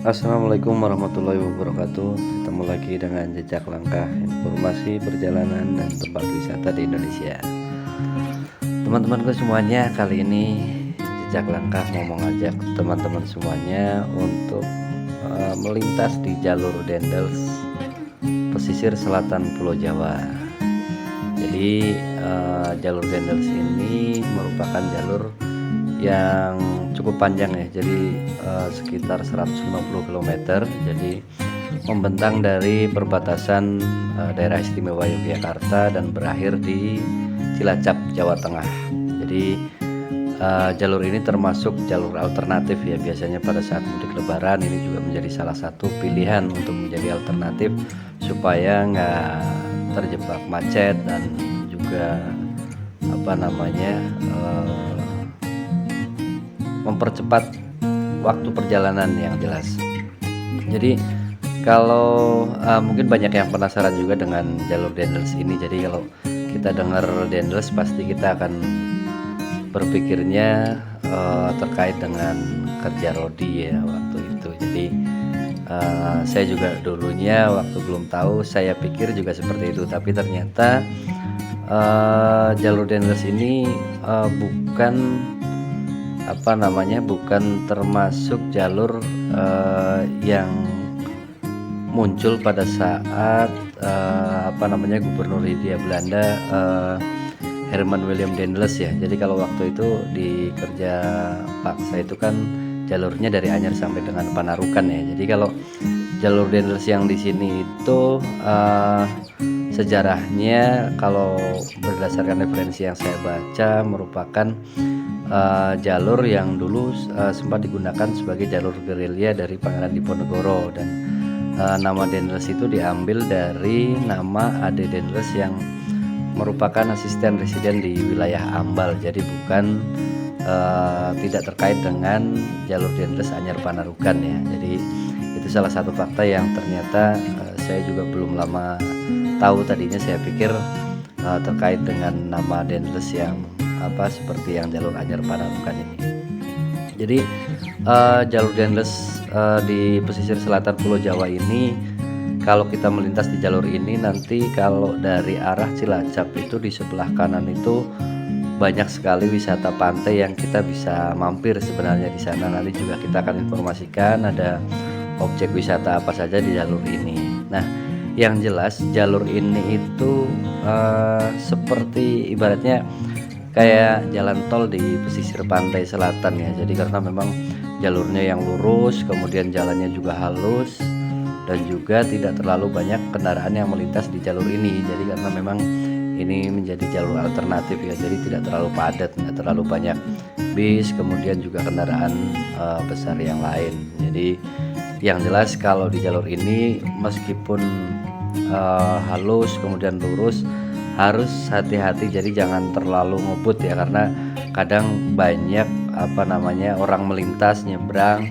Assalamualaikum warahmatullahi wabarakatuh. Ketemu lagi dengan jejak langkah informasi perjalanan dan tempat wisata di Indonesia. Teman-temanku semuanya, kali ini jejak langkah mau mengajak teman-teman semuanya untuk melintas di jalur Dendels pesisir selatan Pulau Jawa. Jadi jalur Dendels ini merupakan jalur yang cukup panjang ya, jadi sekitar 150 km. Jadi membentang dari perbatasan daerah istimewa Yogyakarta dan berakhir di Cilacap, Jawa Tengah. Jadi jalur ini termasuk jalur alternatif ya, biasanya pada saat mudik lebaran ini juga menjadi salah satu pilihan untuk menjadi alternatif supaya nggak terjebak macet dan juga mempercepat waktu perjalanan yang jelas. Jadi kalau mungkin banyak yang penasaran juga dengan jalur Dendels ini. Jadi kalau kita dengar Dendels pasti kita akan berpikirnya terkait dengan kerja rodi ya waktu itu. Jadi saya juga dulunya waktu belum tahu, saya pikir juga seperti itu, tapi ternyata jalur Dendels ini bukan termasuk jalur yang muncul pada saat Gubernur Hindia Belanda Herman Willem Dendels ya. Jadi kalau waktu itu di kerja paksa itu kan jalurnya dari Anyer sampai dengan Panarukan ya. Jadi kalau jalur Dendels yang di sini itu sejarahnya kalau berdasarkan referensi yang saya baca merupakan jalur yang dulu sempat digunakan sebagai jalur gerilya dari Pangeran Diponegoro, dan nama Dendels itu diambil dari nama Ade Dendels yang merupakan asisten residen di wilayah Ambal. Jadi bukan tidak terkait dengan jalur Dendels Anyer Panarukan ya. Jadi itu salah satu fakta yang ternyata saya juga belum lama tahu. Tadinya saya pikir terkait dengan nama Dendels yang seperti yang jalur Anyer Panarukan ini. Jadi jalur Dendels di pesisir selatan Pulau Jawa ini, kalau kita melintas di jalur ini nanti kalau dari arah Cilacap itu di sebelah kanan itu banyak sekali wisata pantai yang kita bisa mampir sebenarnya di sana. Nanti juga kita akan informasikan ada objek wisata apa saja di jalur ini. Nah, yang jelas jalur ini itu seperti ibaratnya kayak jalan tol di pesisir pantai selatan ya. Jadi karena memang jalurnya yang lurus, kemudian jalannya juga halus, dan juga tidak terlalu banyak kendaraan yang melintas di jalur ini. Jadi karena memang ini menjadi jalur alternatif ya, jadi tidak terlalu padat, nggak terlalu banyak bis, kemudian juga kendaraan besar yang lain. Jadi yang jelas kalau di jalur ini meskipun halus kemudian lurus, harus hati-hati, jadi jangan terlalu ngebut ya, karena kadang banyak orang melintas nyebrang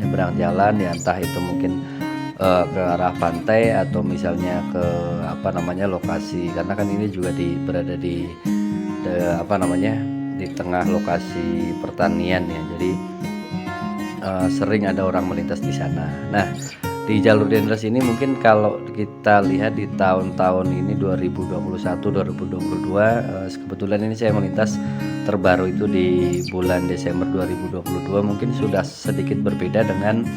nyebrang jalan ya, entah itu mungkin ke arah pantai atau misalnya ke lokasi, karena kan ini juga berada di tengah lokasi pertanian ya. Jadi sering ada orang melintas di sana. Nah, di jalur Dendels ini mungkin kalau kita lihat di tahun-tahun ini 2021 2022, kebetulan ini saya melintas terbaru itu di bulan Desember 2022, mungkin sudah sedikit berbeda dengan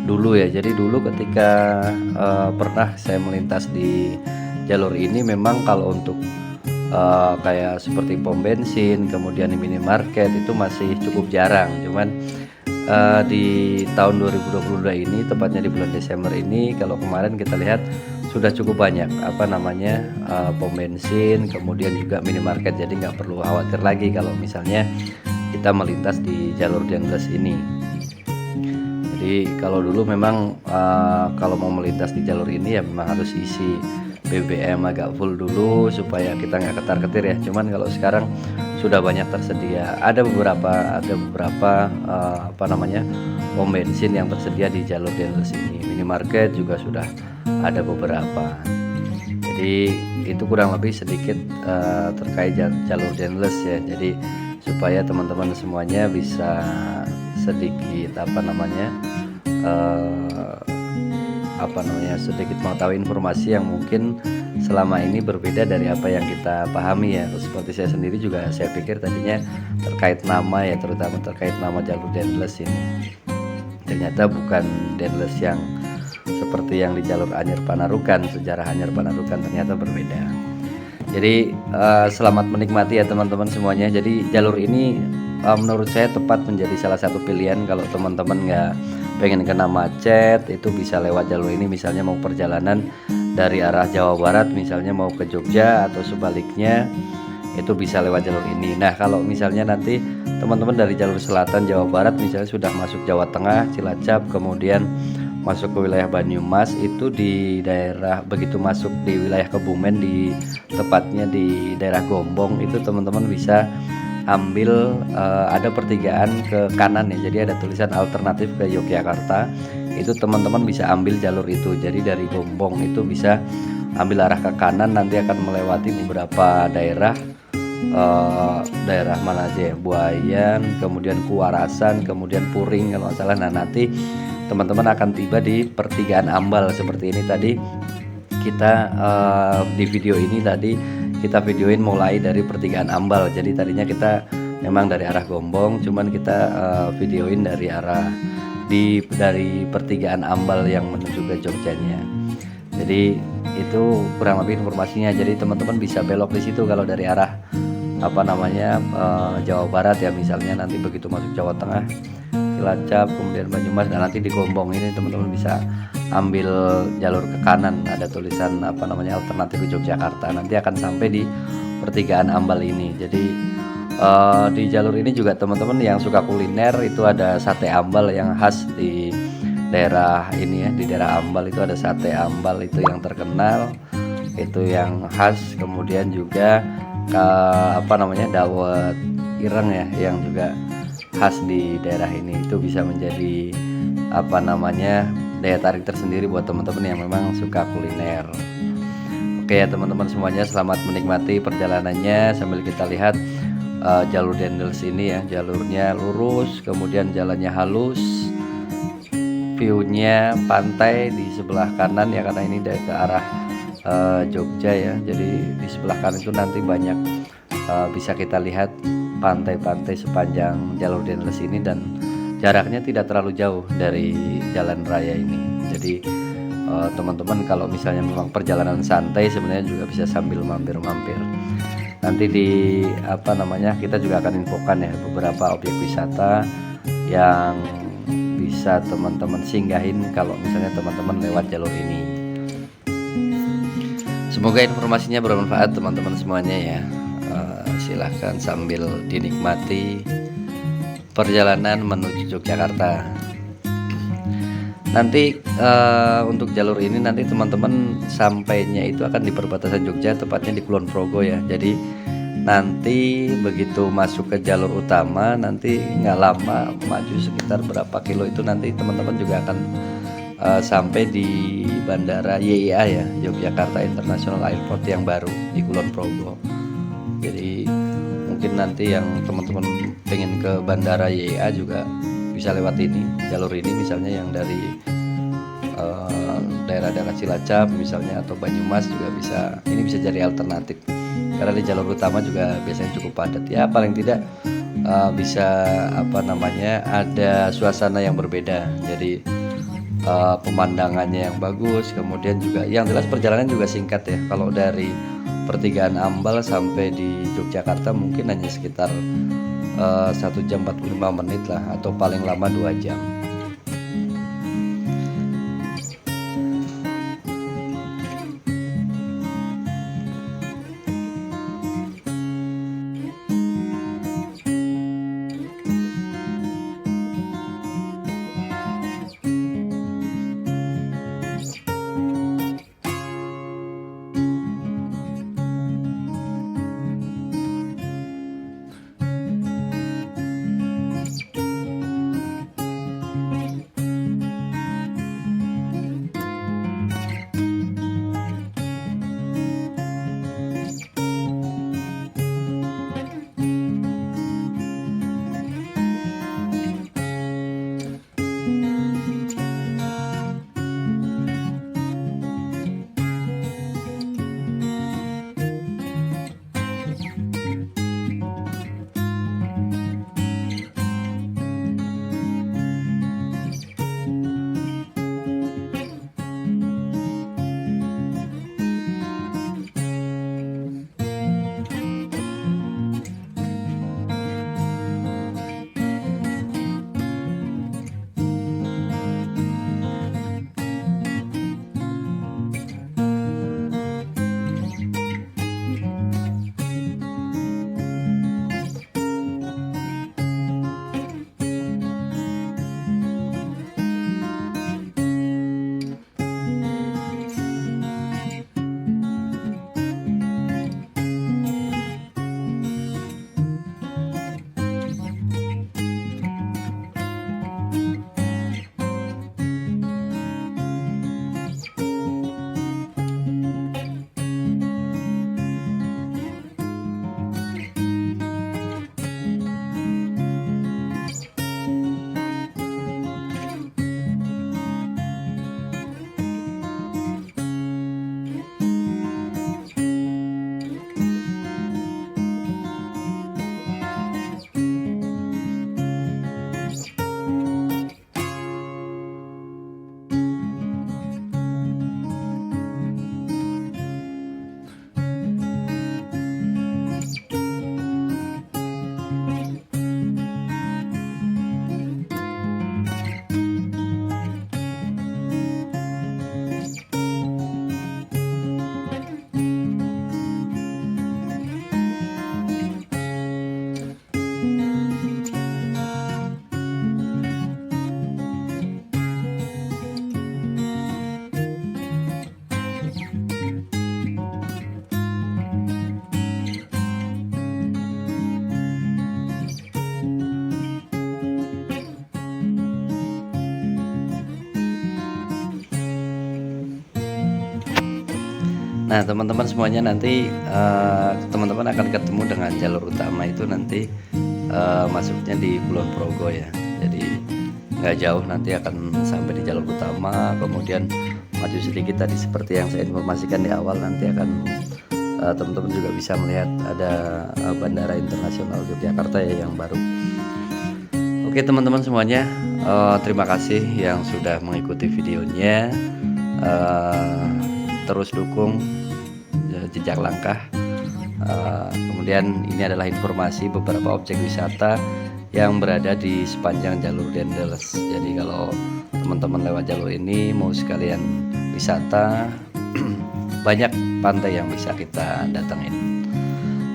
dulu ya. Jadi dulu ketika pernah saya melintas di jalur ini, memang kalau untuk kayak seperti pom bensin kemudian minimarket itu masih cukup jarang. Cuman di tahun 2022 ini, tepatnya di bulan Desember ini, kalau kemarin kita lihat sudah cukup banyak pom bensin kemudian juga minimarket. Jadi nggak perlu khawatir lagi kalau misalnya kita melintas di jalur Dendels ini. Jadi kalau dulu memang kalau mau melintas di jalur ini ya memang harus isi BBM agak full dulu supaya kita nggak ketar-ketir ya. Cuman kalau sekarang sudah banyak tersedia, ada beberapa pom bensin yang tersedia di jalur Dendels ini. Minimarket juga sudah ada beberapa. Jadi itu kurang lebih sedikit terkait jalur Dendels ya. Jadi supaya teman-teman semuanya bisa sedikit sedikit mengetahui informasi yang mungkin selama ini berbeda dari apa yang kita pahami ya. Seperti saya sendiri juga, saya pikir tadinya terkait nama ya, terutama terkait nama jalur Dendles ini, ternyata bukan Dendles yang seperti yang di jalur Anyer Panarukan. Sejarah Anyer Panarukan ternyata berbeda. Jadi selamat menikmati ya teman-teman semuanya. Jadi jalur ini menurut saya tepat menjadi salah satu pilihan kalau teman-teman nggak pengen kena macet, itu bisa lewat jalur ini. Misalnya mau perjalanan dari arah Jawa Barat, misalnya mau ke Jogja atau sebaliknya, itu bisa lewat jalur ini. Nah kalau misalnya nanti teman-teman dari jalur selatan Jawa Barat misalnya sudah masuk Jawa Tengah, Cilacap, kemudian masuk ke wilayah Banyumas, itu di daerah, begitu masuk di wilayah Kebumen, di tepatnya di daerah Gombong, itu teman-teman bisa ambil ada pertigaan ke kanan ya, jadi ada tulisan alternatif ke Yogyakarta, itu teman-teman bisa ambil jalur itu. Jadi dari Gombong itu bisa ambil arah ke kanan, nanti akan melewati beberapa daerah, daerah mana aja ya, Buayan, kemudian Kuarasan, kemudian Puring kalau nggak salah. Nah nanti teman-teman akan tiba di pertigaan Ambal seperti ini. Tadi kita di video ini tadi kita videoin mulai dari pertigaan Ambal. Jadi tadinya kita memang dari arah Gombong, cuman kita videoin dari dari pertigaan Ambal yang menuju ke Jogjanya. Jadi itu kurang lebih informasinya. Jadi teman-teman bisa belok di situ kalau dari arah Jawa Barat ya, misalnya nanti begitu masuk Jawa Tengah, Cilacap, kemudian Banyumas, dan nanti di Gombong ini teman-teman bisa ambil jalur ke kanan, ada tulisan alternatif ke Yogyakarta, nanti akan sampai di pertigaan Ambal ini. Jadi di jalur ini juga teman-teman yang suka kuliner, itu ada sate Ambal yang khas di daerah ini ya, di daerah Ambal itu ada sate Ambal itu yang terkenal, itu yang khas. Kemudian juga dawet ireng ya, yang juga khas di daerah ini, itu bisa menjadi daya tarik tersendiri buat teman-teman yang memang suka kuliner. Oke ya teman-teman semuanya, selamat menikmati perjalanannya sambil kita lihat jalur Dendles ini ya. Jalurnya lurus, kemudian jalannya halus, viewnya pantai di sebelah kanan ya, karena ini dari ke arah Jogja ya. Jadi di sebelah kanan itu nanti banyak bisa kita lihat pantai-pantai sepanjang jalur Dendles ini, dan jaraknya tidak terlalu jauh dari jalan raya ini. Jadi teman-teman kalau misalnya memang perjalanan santai, sebenarnya juga bisa sambil mampir-mampir. Nanti di kita juga akan infokan ya beberapa objek wisata yang bisa teman-teman singgahin kalau misalnya teman-teman lewat jalur ini. Semoga informasinya bermanfaat teman-teman semuanya ya. Silahkan sambil dinikmati perjalanan menuju Yogyakarta. Nanti untuk jalur ini nanti teman-teman sampainya itu akan di perbatasan Jogja, tepatnya di Kulon Progo ya. Jadi nanti begitu masuk ke jalur utama, nanti nggak lama, maju sekitar berapa kilo itu nanti teman-teman juga akan sampai di Bandara YIA ya, Yogyakarta International Airport yang baru di Kulon Progo. Jadi mungkin nanti yang teman-teman pengen ke Bandara YIA juga bisa lewat ini, jalur ini, misalnya yang dari daerah-daerah Cilacap misalnya atau Banyumas juga bisa. Ini bisa jadi alternatif karena di jalur utama juga biasanya cukup padat ya. Paling tidak bisa ada suasana yang berbeda. Jadi pemandangannya yang bagus, kemudian juga yang jelas perjalanan juga singkat ya. Kalau dari pertigaan Ambal sampai di Yogyakarta mungkin hanya sekitar 1 jam 45 menit lah, atau paling lama 2 jam. Nah, teman-teman semuanya nanti, teman-teman akan ketemu dengan jalur utama itu nanti, masuknya di Kulon Progo ya. Jadi nggak jauh nanti akan sampai di jalur utama, kemudian maju sedikit tadi seperti yang saya informasikan di awal nanti akan, teman-teman juga bisa melihat ada, Bandara Internasional Yogyakarta ya yang baru. Oke teman-teman semuanya, terima kasih yang sudah mengikuti videonya, terus dukung jejak langkah. Kemudian ini adalah informasi beberapa objek wisata yang berada di sepanjang jalur Dendels. Jadi kalau teman-teman lewat jalur ini mau sekalian wisata, banyak pantai yang bisa kita datangin.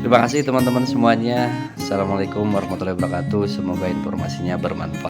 Terima kasih teman-teman semuanya. Assalamualaikum warahmatullahi wabarakatuh. Semoga informasinya bermanfaat.